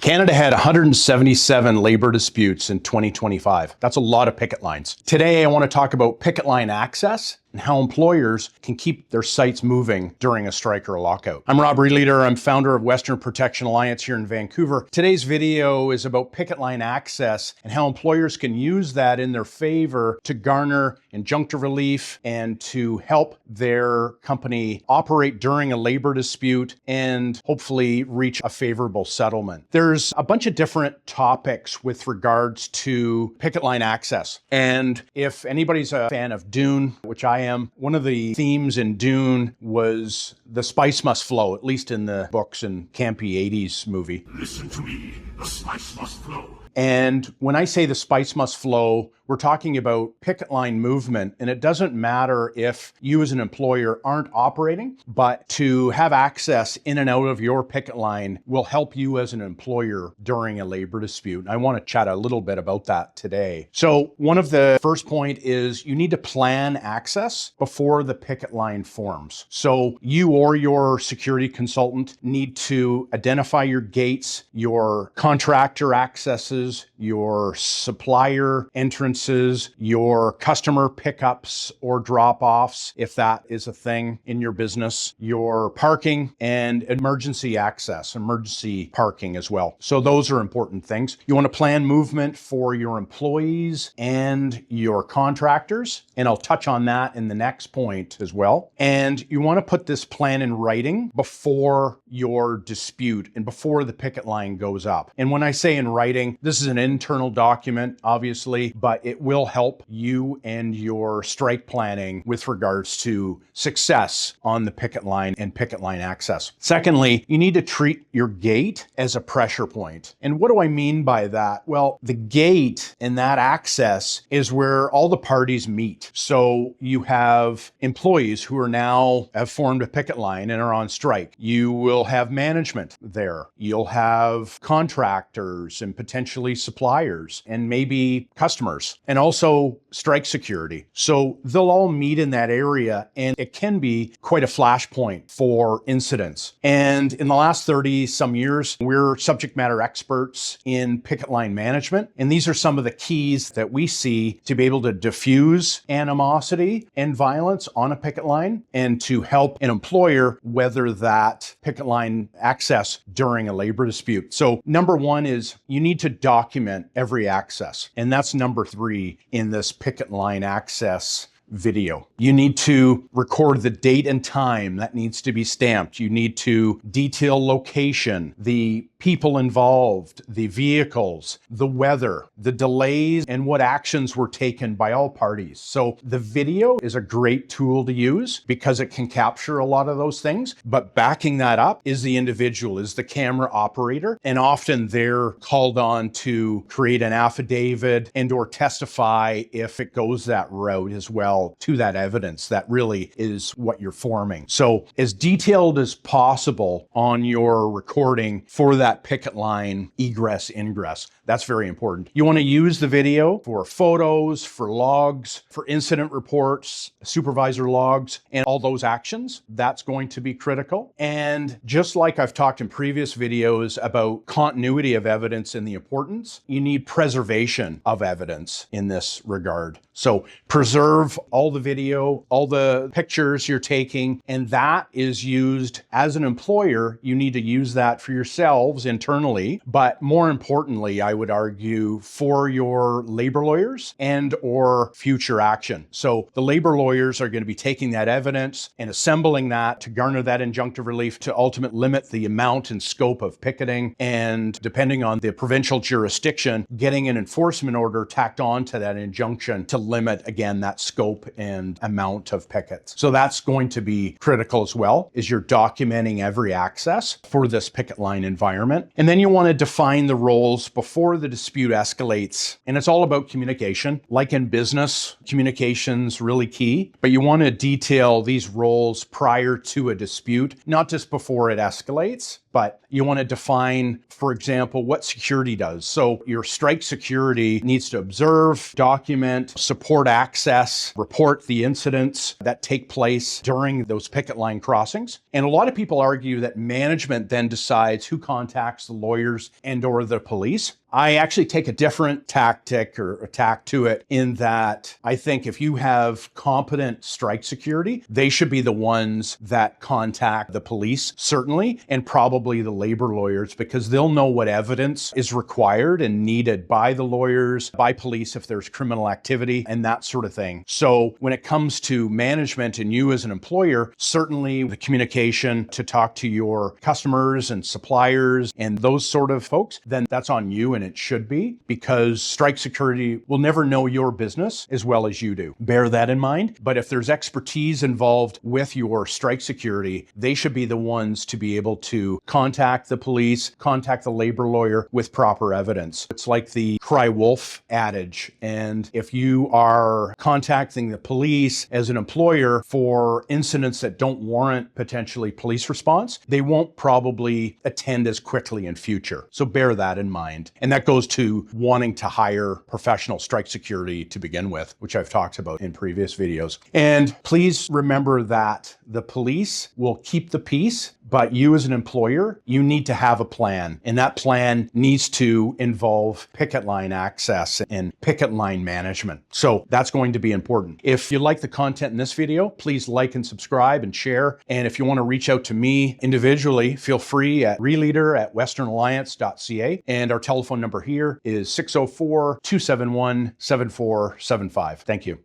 Canada had 177 labor disputes in 2025. That's a lot of picket lines. Today, I want to talk about picket line access and how employers can keep their sites moving during a strike or a lockout. I'm Rob Leader. I'm founder of Western Protection Alliance here in Vancouver. Today's video is about picket line access and how employers can use that in their favor to garner injunctive relief and to help their company operate during a labor dispute and hopefully reach a favorable settlement. There's a bunch of different topics with regards to picket line access. And if anybody's a fan of Dune, which I am, one of the themes in Dune was the spice must flow, at least in the books and campy 80s movie. Listen to me, the spice must flow. And when I say the spice must flow, we're talking about picket line movement. And it doesn't matter if you as an employer aren't operating, but to have access in and out of your picket line will help you as an employer during a labor dispute. I want to chat a little bit about that today. So one of the first point is you need to plan access before the picket line forms. So you or your security consultant need to identify your gates, your contractor accesses, your supplier entrances, your customer pickups or drop-offs, if that is a thing in your business, your parking and emergency access, emergency parking as well. So those are important things. You want to plan movement for your employees and your contractors, and I'll touch on that in the next point as well. And you want to put this plan in writing before your dispute and before the picket line goes up. And when I say in writing, this is an internal document, obviously, but it will help you and your strike planning with regards to success on the picket line and picket line access. Secondly, you need to treat your gate as a pressure point. And what do I mean by that? Well, the gate and that access is where all the parties meet. So you have employees who are now have formed a picket line and are on strike. You will have management there. You'll have contractors and potentially suppliers and maybe customers, and also strike security. So they'll all meet in that area, and it can be quite a flashpoint for incidents. And in the last 30 some years, we're subject matter experts in picket line management. And these are some of the keys that we see to be able to diffuse animosity and violence on a picket line and to help an employer weather that picket line access during a labor dispute. So number one is you need to document every access. And that's number three in this picket line access video. You need to record the date and time that needs to be stamped. You need to detail location, the people involved, the vehicles, the weather, the delays, and what actions were taken by all parties. So the video is a great tool to use because it can capture a lot of those things, but backing that up is the individual, is the camera operator, and often they're called on to create an affidavit and or testify if it goes that route as well to that evidence. That really is what you're forming. So as detailed as possible on your recording for that picket line egress ingress. That's very important. You want to use the video for photos, for logs, for incident reports, supervisor logs, and all those actions. That's going to be critical. And just like I've talked in previous videos about continuity of evidence and the importance, you need preservation of evidence in this regard. So preserve all the video, all the pictures you're taking, and that is used as an employer. You need to use that for yourselves internally, but more importantly, I would argue for your labor lawyers and or future action. So the labor lawyers are going to be taking that evidence and assembling that to garner that injunctive relief to ultimately limit the amount and scope of picketing, and depending on the provincial jurisdiction, getting an enforcement order tacked on to that injunction to limit, again, that scope and amount of pickets. So that's going to be critical as well, is you're documenting every access for this picket line environment. And then you want to define the roles before the dispute escalates. And it's all about communication. Like in business, communication's really key, but you want to detail these roles prior to a dispute, not just before it escalates. but you want to define, for example, what security does. So your strike security needs to observe, document, support access, report the incidents that take place during those picket line crossings. And a lot of people argue that management then decides who contacts the lawyers and or the police. I actually take a different tactic or attack to it in that I think if you have competent strike security, they should be the ones that contact the police, certainly, and probably the labor lawyers, because they'll know what evidence is required and needed by the lawyers, by police if there's criminal activity and that sort of thing. So when it comes to management and you as an employer, certainly the communication to talk to your customers and suppliers and those sort of folks, then that's on you. And it should be, because strike security will never know your business as well as you do. Bear that in mind. But if there's expertise involved with your strike security, they should be the ones to be able to contact the police, contact the labor lawyer with proper evidence. It's like the cry wolf adage. And if you are contacting the police as an employer for incidents that don't warrant potentially police response, they won't probably attend as quickly in future. So bear that in mind. And that goes to wanting to hire professional strike security to begin with, which I've talked about in previous videos. And please remember that the police will keep the peace, but you as an employer, you need to have a plan. And that plan needs to involve picket line access and picket line management. So that's going to be important. If you like the content in this video, please like and subscribe and share. And if you want to reach out to me individually, feel free at releader@westernalliance.ca. And our telephone number here is 604-271-7475. Thank you.